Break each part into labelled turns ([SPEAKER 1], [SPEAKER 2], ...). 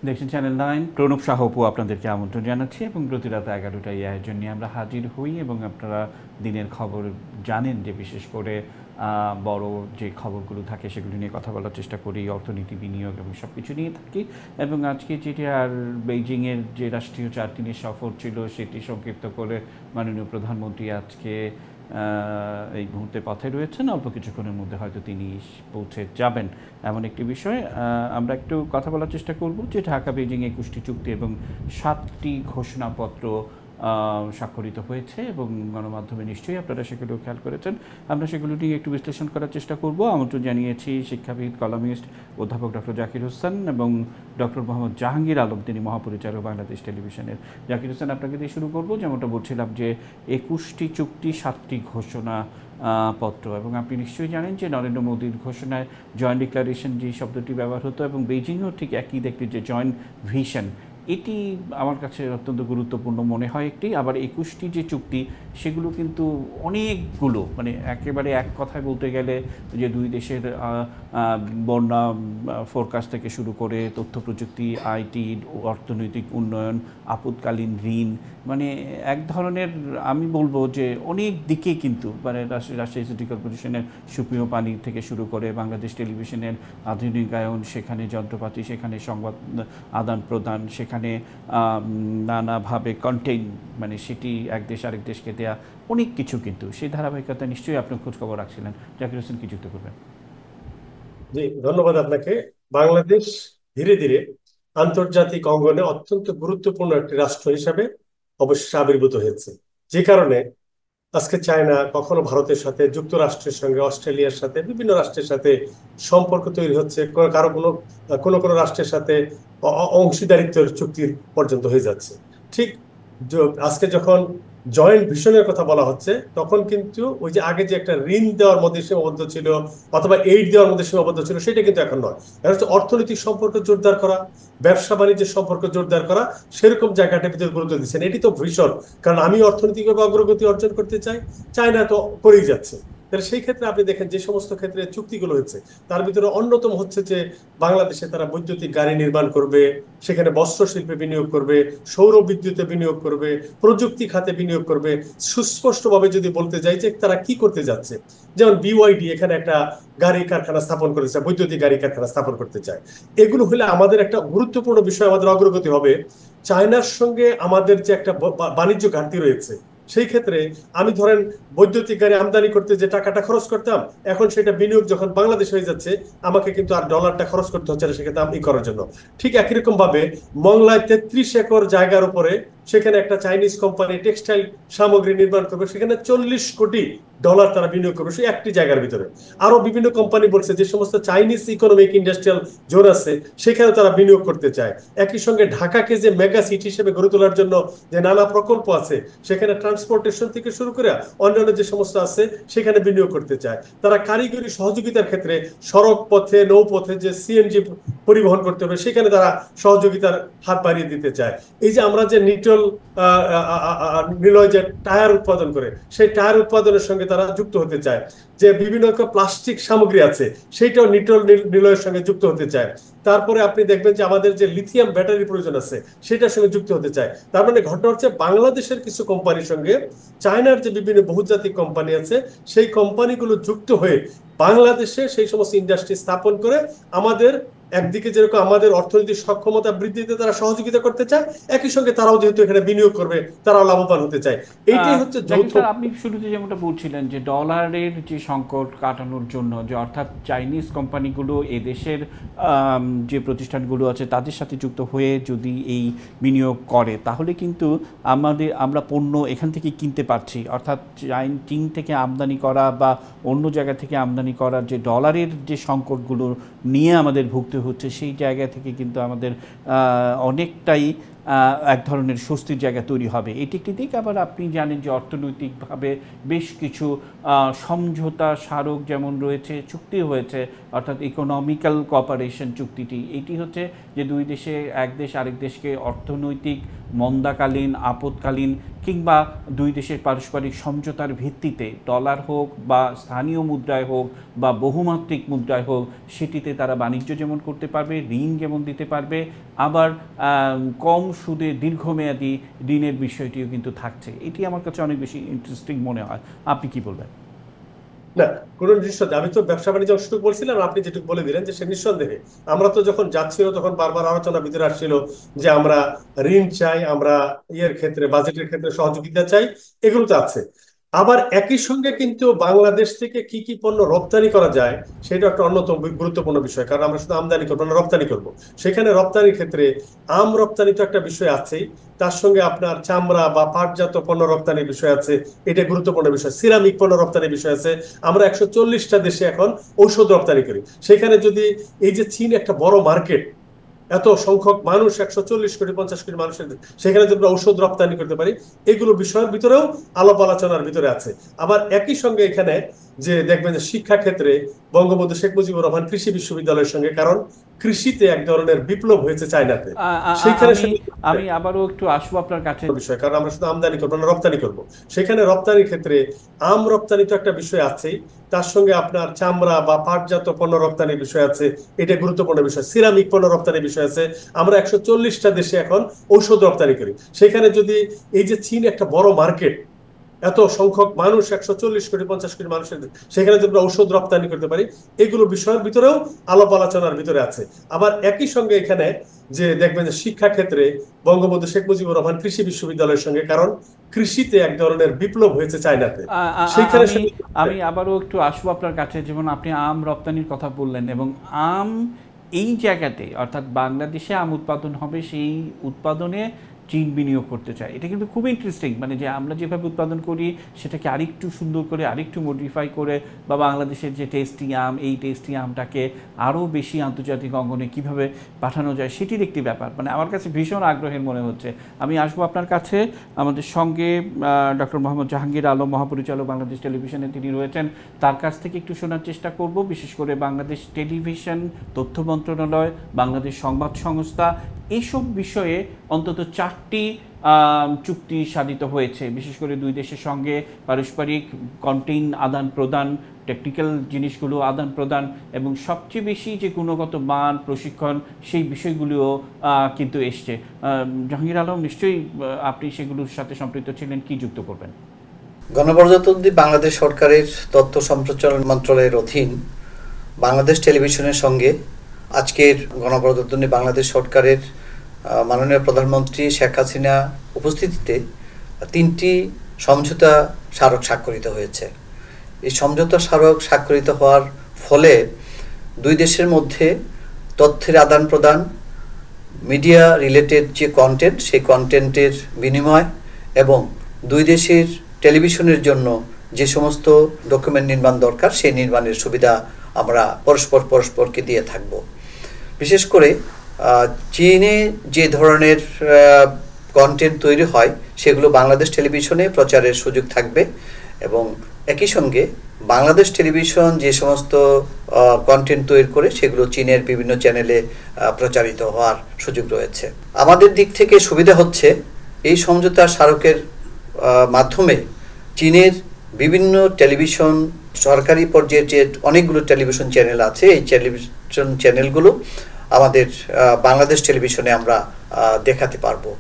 [SPEAKER 1] দেখছেন চ্যানেল 9। প্রণব সাহা অপু আপনাদেরকে আমন্ত্রণ জানাচ্ছি এবং প্রতি রাত 11টায় এই আয়োজন নিয়ে আমরা হাজির হই এবং আপনারা দিনের খবর জানেন যে বিশেষ করে বড় যে খবরগুলো থাকে সেগুলো নিয়ে কথা বলার চেষ্টা করি, অর্থনীতি, বিনিয়োগ এবং সব কিছু নিয়ে থাকি। এবং আজকে যেটি আর বেইজিংয়ের যে রাষ্ট্রীয় 4 দিনের সফর ছিল সেটি সংক্ষিপ্ত করে মাননীয় প্রধানমন্ত্রী আজকে এই মুহূর্তে পথে রয়েছেন, অল্প কিছুক্ষণের মধ্যে হয়তো তিনি পৌঁছে যাবেন এমন একটি বিষয় আমরা একটু কথা বলার চেষ্টা করব যে ঢাকা বেইজিং 21টি চুক্তি এবং 7টি ঘোষণাপত্র স্বাক্ষরিত হয়েছে এবং গণমাধ্যমে নিশ্চয়ই আপনারা সেগুলো খেয়াল করেছেন। আমরা সেগুলো নিয়ে একটু বিশ্লেষণ করার চেষ্টা করব। আমন্ত্রণ জানিয়েছি শিক্ষাবিদ, কলামিস্ট, অধ্যাপক ডক্টর জাকির হোসেন এবং ডক্টর মোহাম্মদ জাহাঙ্গীর আলম, তিনি মহাপরিচালক বাংলাদেশ টেলিভিশনের। জাকির হোসেন, আপনাকে দিয়ে শুরু করব। যেমনটা বলছিলাম যে 21টি চুক্তি, 7টি ঘোষণা পত্র, এবং আপনি নিশ্চয়ই জানেন যে নরেন্দ্র মোদীর ঘোষণায় জয়েন্ট ডিক্লারেশন যে শব্দটি ব্যবহার হতো এবং বেইজিংয়েও ঠিক একই দেখতে যে জয়েন্ট ভিশন, এটি আমার কাছে অত্যন্ত গুরুত্বপূর্ণ মনে হয় একটি। আবার 21টি যে চুক্তি সেগুলো কিন্তু অনেকগুলো, মানে একেবারে এক কথায় বলতে গেলে যে দুই দেশের বন্যা ফোরকাস্ট থেকে শুরু করে তথ্য প্রযুক্তি, আইটি, অর্থনৈতিক উন্নয়ন, আপৎকালীন ঋণ, মানে এক ধরনের আমি বলবো যে অনেক দিকে কিন্তু মানে রাজশাহী সিটি কর্পোরেশনের সুপ্রিয় পানি থেকে শুরু করে বাংলাদেশ টেলিভিশনের আধুনিকায়ন, সেখানে যন্ত্রপাতি, সেখানে সংবাদ আদান প্রদান, সেখানে নানাভাবে কন্টেইন, মানে সেটি এক দেশ আরেক দেশকে দেয়া অনেক কিছু, কিন্তু সেই ধারাবাহিকতা নিশ্চয়ই আপনি খোঁজখবর রাখছিলেন। জাকির হোসেন, কি যুক্ত করবেন?
[SPEAKER 2] জি, ধন্যবাদ আপনাকে। বাংলাদেশ ধীরে ধীরে আন্তর্জাতিক অঙ্গনে অত্যন্ত গুরুত্বপূর্ণ একটি রাষ্ট্র হিসাবে অবশ্যই আবির্ভূত হয়েছে। যে কারণে আজকে চায়না কখনো ভারতের সাথে, যুক্তরাষ্ট্রের সঙ্গে, অস্ট্রেলিয়ার সাথে, বিভিন্ন রাষ্ট্রের সাথে সম্পর্ক তৈরি হচ্ছে, কারো কোনো কোনো কোনো রাষ্ট্রের সাথে অংশীদারিত্বের চুক্তির পর্যন্ত হয়ে যাচ্ছে। ঠিক আজকে যখন জয়েন্ট ভিশনের কথা বলা হচ্ছে, তখন কিন্তু ওই যে আগে যে একটা ঋণ দেওয়ার মধ্যে সীমাবদ্ধ ছিল অথবা এইড দেওয়ার মধ্যে সীমাবদ্ধ ছিল, সেটা কিন্তু এখন নয়। এটা হচ্ছে অর্থনৈতিক সম্পর্ক জোরদার করা, ব্যবসা বাণিজ্যের সম্পর্ক জোরদার করা, সেরকম জায়গাটার ভিতরে গুরুত্ব দিচ্ছেন। এটি তো ভীষণ, কারণ আমি অর্থনৈতিকভাবে অগ্রগতি অর্জন করতে চাই, চায়না তো করেই যাচ্ছে। তাহলে সেই ক্ষেত্রে আপনি দেখেন যে সমস্ত ক্ষেত্রে চুক্তিগুলো হচ্ছে, তার ভিতরে অন্যতম হচ্ছে যে বাংলাদেশে তারা বৈদ্যুতিক গাড়ি নির্মাণ করবে, সেখানে বস্ত্র শিল্পে বিনিয়োগ করবে, সৌর বিদ্যুতে বিনিয়োগ করবে, প্রযুক্তি খাতে বিনিয়োগ করবে। সুস্পষ্টভাবে যদি বলতে যাই যে তারা কি করতে যাচ্ছে, যেমন বিওয়াইডি এখানে একটা গাড়ি কারখানা স্থাপন করতে চায়, বৈদ্যুতিক গাড়ি কারখানা স্থাপন করতে চায়। এগুলো হলে আমাদের একটা গুরুত্বপূর্ণ বিষয়, আমাদের অগ্রগতি হবে। চায়নার সঙ্গে আমাদের যে একটা বাণিজ্য ঘাটতি রয়েছে, সেই ক্ষেত্রে আমি ধরেন বৈদ্যুতিক গাড়ি আমদানি করতে যে টাকাটা খরচ করতাম, এখন সেটা বিনিয়োগ যখন বাংলাদেশ হয়ে যাচ্ছে, আমাকে কিন্তু আর ডলারটা খরচ করতে হচ্ছে না সেক্ষেত্রে আমি করার জন্য। ঠিক একই রকম ভাবে মংলায় 33 একর জায়গার উপরে সেখানে একটা চাইনিজ কোম্পানি টেক্সটাইল সামগ্রী নির্মাণ করবে, সেখানে $40 কোটি তারা বিনিয়োগ করবে সেই একটি জায়গার ভিতরে। আরো বিভিন্ন কোম্পানি বলছে যে সমস্ত চাইনিজ ইকোনমিক ইন্ডাস্ট্রিয়াল জোন আছে সেখানে তারা বিনিয়োগ করতে চায়। একই সঙ্গে ঢাকাকে যে মেগা সিটি হিসেবে গড়ে তোলার জন্য যে নানা প্রকল্প আছে, সেখানে ট্রান্সপোর্টেশন থেকে শুরু করে অন্যান্য যে সমস্ত আছে সেখানে বিনিয়োগ করতে চায়। তারা কারিগরি সহযোগিতার ক্ষেত্রে সড়ক পথে, নৌপথে যে সিএনজি পরিবহন করতে হবে, সেখানে তারা সহযোগিতার হাত বাড়িয়ে দিতে চায়। এই যে আমরা যে নিলয় যে টায়ার উৎপাদন করে, সেই টায়ার উৎপাদনের সঙ্গে তারা যুক্ত হতে চায়। যে বিভিন্ন রকম প্লাস্টিক সামগ্রী আছে সেইটাও নিলয়ের সঙ্গে যুক্ত হতে চায়। তারপরে আপনি দেখবেন যে আমাদের যে লিথিয়াম ব্যাটারি প্রয়োজন আছে সেটার সঙ্গে যুক্ত হতে চায়। তার মানে ঘটনা হচ্ছে বাংলাদেশের কিছু কোম্পানির সঙ্গে চায়নার যে বিভিন্ন বহুজাতিক কোম্পানি আছে সেই কোম্পানিগুলো যুক্ত হয়ে বাংলাদেশে সেই সমস্ত ইন্ডাস্ট্রি স্থাপন করে আমাদের একদিকে যেরকম আমাদের অর্থনৈতিক সক্ষমতা বৃদ্ধিতে তারা সহযোগিতা করতে চায়, একই সঙ্গে তারাও যেহেতু এখানে বিনিয়োগ করবে তারাও লাভবান হতে চায়। এইটাই হচ্ছে
[SPEAKER 1] জাকির
[SPEAKER 2] যৌথ।
[SPEAKER 1] স্যার, আপনি শুরুতে যেমনটা বলছিলেন যে ডলারের যে সংকট কাটানোর জন্য, যে অর্থাৎ চাইনিজ কোম্পানিগুলো এদেশের যে প্রতিষ্ঠানগুলো আছে তাদের সাথে যুক্ত হয়ে যদি এই বিনিয়োগ করে, তাহলে কিন্তু আমরা পণ্য এখান থেকে কিনতে পারছি। অর্থাৎ চীন থেকে আমদানি করা বা অন্য জায়গা থেকে আমদানি করার যে ডলারের যে সংকটগুলো নিয়ে আমাদের ভুগতে হচ্ছে, সেই জায়গা থেকে কিন্তু আমাদের অনেকটাই এক ধরনের স্বস্তির জায়গা তৈরি হবে। এটি একটি দিক। আবার আপনি জানেন যে অর্থনৈতিকভাবে বেশ কিছু সমঝোতা স্মারক যেমন রয়েছে, চুক্তি হয়েছে, অর্থাৎ ইকোনমিক্যাল কোঅপারেশন চুক্তিটি। এটি হচ্ছে যে দুই দেশে, এক দেশ আরেক দেশকে অর্থনৈতিক মন্দাকালীন, আপদকালীন কিংবা দুই দেশের পারস্পরিক সমঝোতার ভিত্তিতে ডলার হোক বা স্থানীয় মুদ্রায় হোক বা বহুমাত্রিক মুদ্রায় হোক, সেটিতে তারা বাণিজ্য যেমন করতে পারবে, ঋণ যেমন দিতে পারবে, আবার কম সুদে দীর্ঘমেয়াদী ঋণের বিষয়টিও কিন্তু থাকছে। এটি আমার কাছে অনেক বেশি ইন্টারেস্টিং মনে হয়। আপনি কি বলবেন?
[SPEAKER 2] না, কোন নিঃসন্দেহে আমি তো ব্যবসা বাণিজ্য অংশটুকু বলছিলাম, আপনি যেটুকু বলে দিলেন যে সে নিঃসন্দেহে। আমরা তো যখন যাচ্ছিল তখন বারবার আলোচনা ভিতরে আসছিল যে আমরা ঋণ চাই, আমরা ক্ষেত্রে বাজেটের ক্ষেত্রে সহযোগিতা চাই, এগুলো তো আছে। আবার একই সঙ্গে কিন্তু বাংলাদেশ থেকে কি কি পণ্য রপ্তানি করা যায় সেটা একটা অন্যতম গুরুত্বপূর্ণ বিষয়, কারণ আমরা শুধু আমদানি করবো না, রপ্তানি করব। সেখানে রপ্তানির ক্ষেত্রে আম রপ্তানি তো একটা বিষয় আছেই, তার সঙ্গে আপনার চামড়া বা পাটজাত পণ্য রপ্তানির বিষয় আছে, এটা গুরুত্বপূর্ণ বিষয়। সিরামিক পণ্য রপ্তানির বিষয় আছে। আমরা 140টা দেশে এখন ঔষধ রপ্তানি করি। সেখানে যদি এই যে চীন একটা বড় মার্কেট, এত সংখ্যক মানুষ, 140 কোটি 50 কোটি মানুষের, সেখানে যদি আমরা ঔষধ রপ্তানি করতে পারি, এগুলো বিষয়ের ভিতরেও আলাপ আলোচনার ভিতরে আছে। আবার একই সঙ্গে এখানে যে দেখবেন যে শিক্ষা ক্ষেত্রে বঙ্গবন্ধু শেখ মুজিবুর রহমান কৃষি বিশ্ববিদ্যালয়ের সঙ্গে, কারণ কৃষিতে এক ধরনের বিপ্লব হয়েছে চায়নাতে, সেইখানে
[SPEAKER 1] আমি আবারও একটু আসবো আপনার কাছে
[SPEAKER 2] বিষয়, কারণ আমরা শুধু আমদানি করবো না, রপ্তানি করব। সেখানে রপ্তানির ক্ষেত্রে আম রপ্তানি তো একটা বিষয় আছেই, তার সঙ্গে আপনার চামড়া বা পাটজাত পণ্য রপ্তানির বিষয় আছে, এটা গুরুত্বপূর্ণ বিষয়। সিরামিক পণ্য রপ্তানির বিষয় আছে। আমরা 140টা দেশে এখন ঔষধ রপ্তানি করি। সেখানে যদি এই যে চীন একটা বড় মার্কেট, এত সংখ্যক মানুষ, 140 কোটি 50 কোটি মানুষের, সেখানে যদি আমরা ঔষধ রপ্তানি করতে পারি, এগুলো বিষয়ের ভিতরেও আলাপ আলোচনার ভিতরে আছে। আবার একই সঙ্গে এখানে যে দেখবেন যে শিক্ষা ক্ষেত্রে বঙ্গবন্ধু শেখ মুজিবুর রহমান কৃষি বিশ্ববিদ্যালয়ের সঙ্গে, কারণ কৃষিতে এক ধরনের বিপ্লব হয়েছে চায়নাতে, সেইখানে
[SPEAKER 1] আমি আবারও একটু আসবো আপনার কাছে। যেমন আপনি আম রপ্তানির কথা বললেন, এবং আম এই জায়গাতে অর্থাৎ বাংলাদেশে আম উৎপাদন হবে, সেই উৎপাদনে চীন বিনিয়োগ করতে চায়। এটা কিন্তু খুব ইন্টারেস্টিং, মানে যে আমরা যেভাবে উৎপাদন করি সেটাকে আরেকটু সুন্দর করে, আরেকটু মডিফাই করে, বা বাংলাদেশের যে টেস্টি আম, এই টেস্টি আমটাকে আরও বেশি আন্তর্জাতিক অঙ্গনে কীভাবে পাঠানো যায়, সেটির একটি ব্যাপার। মানে আমার কাছে ভীষণ আগ্রহের মনে হচ্ছে। আমি আসবো আপনার কাছে। আমাদের সঙ্গে ডক্টর মোহাম্মদ জাহাঙ্গীর আলম, মহাপরিচালক বাংলাদেশ টেলিভিশনে, তিনি রয়েছেন। তার কাছ থেকে একটু শোনার চেষ্টা করব, বিশেষ করে বাংলাদেশ টেলিভিশন, তথ্য মন্ত্রণালয়, বাংলাদেশ সংবাদ সংস্থা, এইসব বিষয়ে অন্তত 4টি চুক্তি সাধিত হয়েছে, বিশেষ করে দুই দেশের সঙ্গে পারস্পরিক কন্টেন্ট আদান প্রদান, টেকনিক্যাল জিনিসগুলো আদান প্রদান, এবং সবচেয়ে বেশি যে গুণগত মান, প্রশিক্ষণ, সেই বিষয়গুলিও কিন্তু এসছে। জাহাঙ্গীর আলম, নিশ্চয়ই আপনি সেগুলোর সাথে সম্পৃক্ত ছিলেন, কি যুক্ত করবেন?
[SPEAKER 3] গণপ্রজাতন্ত্রী বাংলাদেশ সরকারের তথ্য সম্প্রচার মন্ত্রণালয়ের অধীন বাংলাদেশ টেলিভিশনের সঙ্গে আজকের গণপ্রজাতন্ত্রী বাংলাদেশ সরকারের মাননীয় প্রধানমন্ত্রী শেখ হাসিনা উপস্থিতিতে 3টি সমঝোতা স্মারক স্বাক্ষরিত হয়েছে। এই সমঝোতা স্মারক স্বাক্ষরিত হওয়ার ফলে দুই দেশের মধ্যে তথ্যের আদান প্রদান, মিডিয়া রিলেটেড যে কন্টেন্ট, সেই কন্টেন্টের বিনিময়, এবং দুই দেশের টেলিভিশনের জন্য যে সমস্ত ডকুমেন্ট নির্মাণ দরকার, সেই নির্মাণের সুবিধা আমরা পরস্পরকে দিয়ে থাকব। বিশেষ করে চীনে যে ধরনের কন্টেন্ট তৈরি হয় সেগুলো বাংলাদেশ টেলিভিশনে প্রচারের সুযোগ থাকবে, এবং একই সঙ্গে বাংলাদেশ টেলিভিশন যে সমস্ত কন্টেন্ট তৈরি করে সেগুলো চীনের বিভিন্ন চ্যানেলে প্রচারিত হওয়ার সুযোগ রয়েছে। আমাদের দিক থেকে সুবিধা হচ্ছে এই সমঝোতা স্মারকের মাধ্যমে চীনের বিভিন্ন টেলিভিশন, সরকারি পর্যায়ে যে অনেকগুলো টেলিভিশন চ্যানেল আছে, এই টেলিভিশন চ্যানেলগুলো আমাদের বাংলাদেশ টেলিভিশনে আমরা দেখাতে পারবো।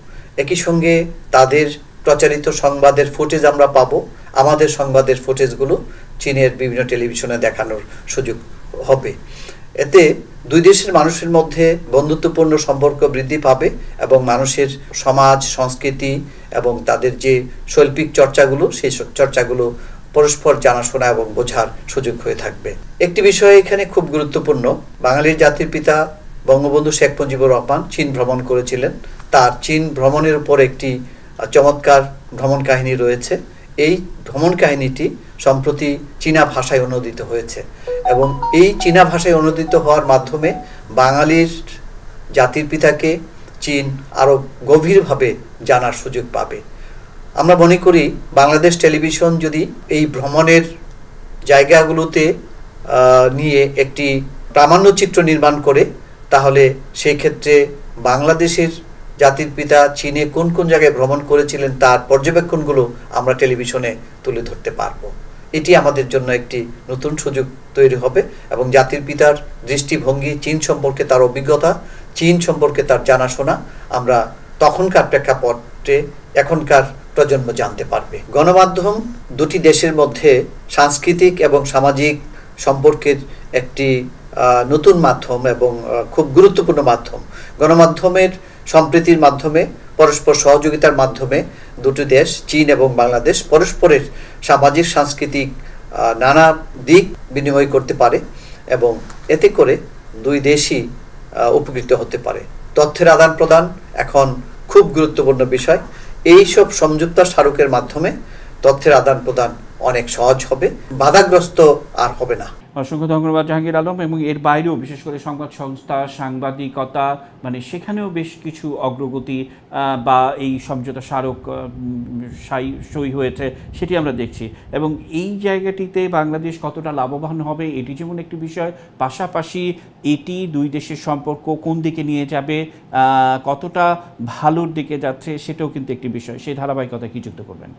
[SPEAKER 3] একই সঙ্গে তাদের প্রচারিত সংবাদের ফুটেজ আমরা পাবো, আমাদের সংবাদের ফুটেজগুলো চীনের বিভিন্ন টেলিভিশনে দেখানোর সুযোগ হবে। এতে দুই দেশের মানুষের মধ্যে বন্ধুত্বপূর্ণ সম্পর্ক বৃদ্ধি পাবে, এবং মানুষের সমাজ, সংস্কৃতি এবং তাদের যে শৈল্পিক চর্চাগুলো, সেই চর্চাগুলো পরস্পর জানাশোনা এবং বোঝার সুযোগ হয়ে থাকবে। একটি বিষয় এখানে খুব গুরুত্বপূর্ণ, বাঙালির জাতির পিতা বঙ্গবন্ধু শেখ মুজিবুর রহমান চীন ভ্রমণ করেছিলেন। তার চীন ভ্রমণের উপর একটি চমৎকার ভ্রমণ কাহিনী রয়েছে। এই ভ্রমণ কাহিনীটি সম্প্রতি চীনা ভাষায় অনুদিত হয়েছে, এবং এই চীনা ভাষায় অনুদিত হওয়ার মাধ্যমে বাঙালির জাতির পিতাকে চীন আরও গভীরভাবে জানার সুযোগ পাবে। আমরা মনে করি বাংলাদেশ টেলিভিশন যদি এই ভ্রমণের জায়গাগুলোতে নিয়ে একটি প্রামাণ্যচিত্র নির্মাণ করে, তাহলে সেই ক্ষেত্রে বাংলাদেশের জাতির পিতা চীনে কোন কোন জায়গায় ভ্রমণ করেছিলেন তার পর্যবেক্ষণগুলো আমরা টেলিভিশনে তুলে ধরতে পারবো। এটি আমাদের জন্য একটি নতুন সুযোগ তৈরি হবে এবং জাতির পিতার দৃষ্টিভঙ্গি, চীন সম্পর্কে তার অভিজ্ঞতা, চীন সম্পর্কে তার জানাশোনা আমরা তখনকার প্রেক্ষাপটে এখনকার প্রজন্ম জানতে পারবে। গণমাধ্যম দুটি দেশের মধ্যে সাংস্কৃতিক এবং সামাজিক সম্পর্কের একটি নতুন মাধ্যম এবং খুব গুরুত্বপূর্ণ মাধ্যম। গণমাধ্যমের সম্প্রীতির মাধ্যমে, পরস্পর সহযোগিতার মাধ্যমে দুটি দেশ, চীন এবং বাংলাদেশ, পরস্পরের সামাজিক সাংস্কৃতিক নানা দিক বিনিময় করতে পারে এবং এতে করে দুই দেশই উপকৃত হতে পারে। তথ্যের আদান প্রদান এখন খুব গুরুত্বপূর্ণ বিষয়। এইসব সমঝোতা স্মারকের মাধ্যমে তথ্যের আদান প্রদান অনেক সহজ হবে, বাধাগ্রস্ত আর হবে না।
[SPEAKER 1] অসংখ্য ধন্যবাদ জাহাঙ্গীর আলম। এবং এর বাইরেও বিশেষ করে সংবাদ সংস্থা, সাংবাদিকতা, মানে সেখানেও বেশ কিছু অগ্রগতি বা এই সমঝোতা স্মারক সই হয়েছে সেটি আমরা দেখছি। এবং এই জায়গাটিতে বাংলাদেশ কতটা লাভবান হবে এটি যেমন একটি বিষয়, পাশাপাশি এটি দুই দেশের সম্পর্ক কোন দিকে নিয়ে যাবে, কতটা ভালোর দিকে যাচ্ছে সেটাও কিন্তু একটি বিষয়। সেই ধারাবাহিকতা কি যুক্ত করবেন?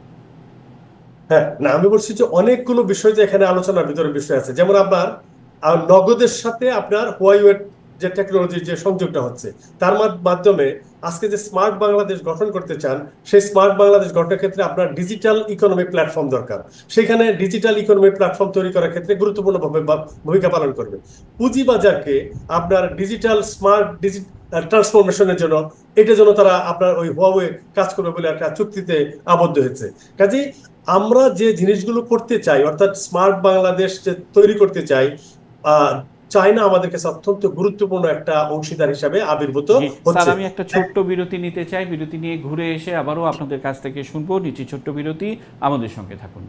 [SPEAKER 2] হ্যাঁ, না, আমি বলছি যে অনেকগুলো বিষয় যে এখানে আলোচনার ভিতরে বিষয় আছে। যেমন আপনার নগদের সাথে আপনার হুয়াওয়ের যে টেকনোলজির যে সংযোগটা হচ্ছে, তার মাধ্যমে আজকে যে স্মার্ট বাংলাদেশ গঠন করতে চান, সেই স্মার্ট বাংলাদেশ গঠনের ক্ষেত্রে আপনার ডিজিটাল ইকোনমিক প্ল্যাটফর্ম দরকার। সেখানে ডিজিটাল ইকোনমিক প্ল্যাটফর্ম তৈরি করার ক্ষেত্রে গুরুত্বপূর্ণ ভূমিকা পালন করবে। পুঁজিবাজারকে আপনার ডিজিটাল স্মার্ট ট্রান্সফরমেশনের জন্য এটার জন্য তারা আপনার ওই হুয়াওয়ে কাজ করবে বলে একটা চুক্তিতে আবদ্ধ হয়েছে। কাজেই আমরা যে জিনিসগুলো করতে চাই, অর্থাৎ স্মার্ট বাংলাদেশ যে তৈরি করতে চাই, চায়না আমাদের কাছে অত্যন্ত গুরুত্বপূর্ণ একটা অংশীদার হিসাবে আবির্ভূত হচ্ছে।
[SPEAKER 1] আমি একটা ছোট্ট বিরতি নিতে চাই, বিরতি নিয়ে ঘুরে এসে আবারও আপনাদের কাছ থেকে শুনবো। নিচে ছোট্ট বিরতি, আমাদের সঙ্গে থাকুন।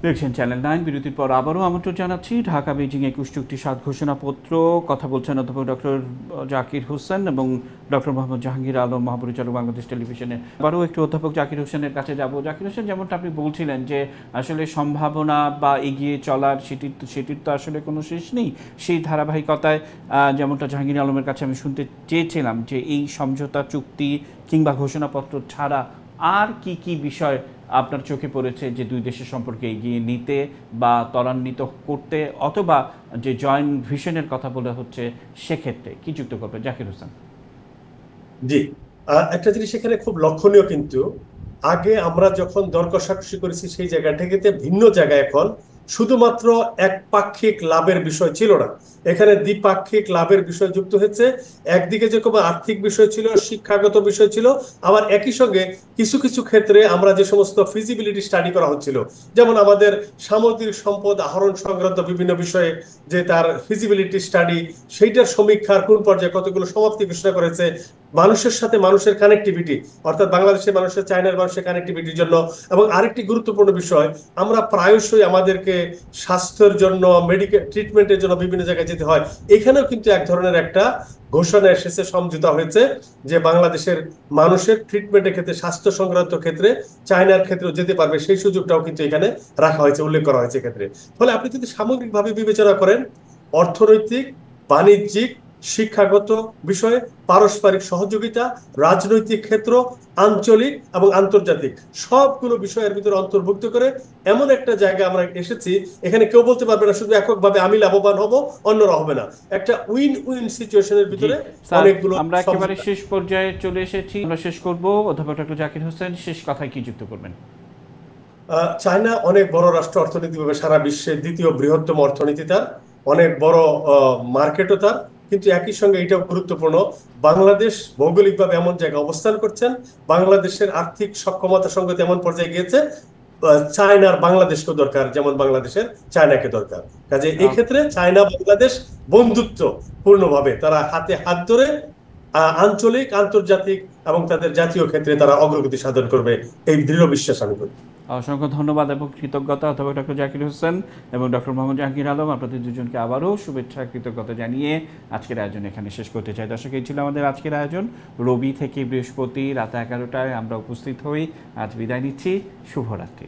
[SPEAKER 1] দেখছেন চ্যানেল 9। বিরতির পর আবারও আমন্ত্রণ জানাচ্ছি ঢাকা বেইজিং 21 চুক্তি 7 ঘোষণাপত্র। কথা বলছেন অধ্যাপক ডক্টর জাকির হোসেন এবং ডক্টর মোহাম্মদ জাহাঙ্গীর আলম, মহাপরিচালক বাংলাদেশ টেলিভিশনে। আবারও একটু অধ্যাপক জাকির হোসেনের কাছে যাব। জাকির হোসেন, যেমনটা আপনি বলছিলেন যে আসলে সম্ভাবনা বা এগিয়ে চলার সেটির তো আসলে কোনো শেষ নেই। সেই ধারাবাহিকতায় যেমনটা জাহাঙ্গীর আলমের কাছে আমি শুনতে চেয়েছিলাম যে এই সমঝোতা চুক্তি কিংবা ঘোষণাপত্র ছাড়া আর কি কি বিষয় আপনার চোখে পড়েছে যে দুই দেশের সম্পর্কে এগিয়ে নিতে বা ত্বরান্বিত করতে, অথবা যে জয়েন্ট ভিশনের কথা বলা হচ্ছে সেক্ষেত্রে কি যুক্ত করবে জাকির হোসেন?
[SPEAKER 2] জি, একটা জিনিস এখানে খুব লক্ষণীয়, কিন্তু আগে আমরা যখন দর কষাকষি করেছি সেই জায়গা থেকে ভিন্ন জায়গায় এখন শুধুমাত্র একপাক্ষিক লাভের বিষয় ছিল না, এখানে দ্বিপাক্ষিক লাভের বিষয় যুক্ত হয়েছে। একদিকে যেরকম আর্থিক বিষয় ছিল, শিক্ষাগত বিষয় ছিল, আবার একই সঙ্গে কিছু কিছু ক্ষেত্রে আমরা যে সমস্ত ফিজিবিলিটি স্টাডি করা হচ্ছিল, যেমন আমাদের সামুদ্রিক সম্পদ আহরণ সংক্রান্ত বিভিন্ন বিষয়ে যে তার ফিজিবিলিটি স্টাডি, সেইটার সমীক্ষার কোন পর্যায়ে কতগুলো সমাপ্তি ঘোষণা করেছে, মানুষের সাথে মানুষের কানেক্টিভিটি, অর্থাৎ বাংলাদেশের মানুষের চায়নার মানুষের কানেক্টিভিটির জন্য। এবং আরেকটি গুরুত্বপূর্ণ বিষয়, আমরা প্রায়শই আমাদেরকে স্বাস্থ্যের জন্য, মেডিকেল ট্রিটমেন্টের জন্য বিভিন্ন জায়গায় যেতে হয়। এখানেও কিন্তু এক ধরনের একটা ঘোষণা এসেছে, সমঝোতা হয়েছে যে বাংলাদেশের মানুষের ট্রিটমেন্টের ক্ষেত্রে, স্বাস্থ্য সংক্রান্ত ক্ষেত্রে চায়নার ক্ষেত্রেও যেতে পারবে, সেই সুযোগটাও কিন্তু এখানে রাখা হয়েছে, উল্লেখ করা হয়েছে ক্ষেত্রে। ফলে আপনি যদি সামগ্রিকভাবে বিবেচনা করেন, অর্থনৈতিক, বাণিজ্যিক, শিক্ষাগত বিষয়ে, পারস্পরিক সহযোগিতা, রাজনৈতিক ক্ষেত্র, আঞ্চলিক এবং আন্তর্জাতিক সবগুলো বিষয়ের ভিতরে অন্তর্ভুক্ত করে এমন একটা জায়গায় আমরা এসেছি, এখানে কেউ বলতে পারবে না শুধু এককভাবে আমি লাভবান হব, অন্যরা হবে না। একটা উইন উইন সিচুয়েশনের ভিতরে অনেকগুলো।
[SPEAKER 1] আমরা একেবারে শেষ পর্যায়ে চলে এসেছি, আমরা শেষ করব। অধ্যাপক ডক্টর জাকির হোসেন, শেষ কথায় কি যুক্ত করবেন?
[SPEAKER 2] চায়না অনেক বড় রাষ্ট্র, অর্থনৈতিকভাবে সারা বিশ্বের দ্বিতীয় বৃহত্তম অর্থনীতি, তার অনেক বড় মার্কেটও তার, কিন্তু একই সঙ্গে এটাও গুরুত্বপূর্ণ, বাংলাদেশ ভৌগোলিকভাবে এমন জায়গায় অবস্থান করছেন, বাংলাদেশের আর্থিক সক্ষমতা সঙ্গে এমন পর্যায়ে গিয়েছে, চায়নার বাংলাদেশকে দরকার যেমন বাংলাদেশের চায়নাকে দরকার। কাজে এই ক্ষেত্রে চায়না বাংলাদেশ বন্ধুত্ব পূর্ণভাবে তারা হাতে হাত ধরে আঞ্চলিক, আন্তর্জাতিক এবং তাদের জাতীয় ক্ষেত্রে তারা অগ্রগতি সাধন করবে, এই দৃঢ় বিশ্বাস আমি করি।
[SPEAKER 1] অসংখ্য ধন্যবাদ এবং কৃতজ্ঞতা অথবা ডক্টর জাকির হোসেন এবং ডক্টর মোহাম্মদ জাহাঙ্গীর আলম, আপনাদের দুজনকে আবারও শুভেচ্ছা কৃতজ্ঞতা জানিয়ে আজকের আয়োজন এখানে শেষ করতে চাই। দর্শক, এই ছিল আমাদের আজকের আয়োজন। রবি থেকে বৃহস্পতি রাত 11টায় আমরা উপস্থিত হই। আজ বিদায় নিচ্ছি, শুভরাত্রি।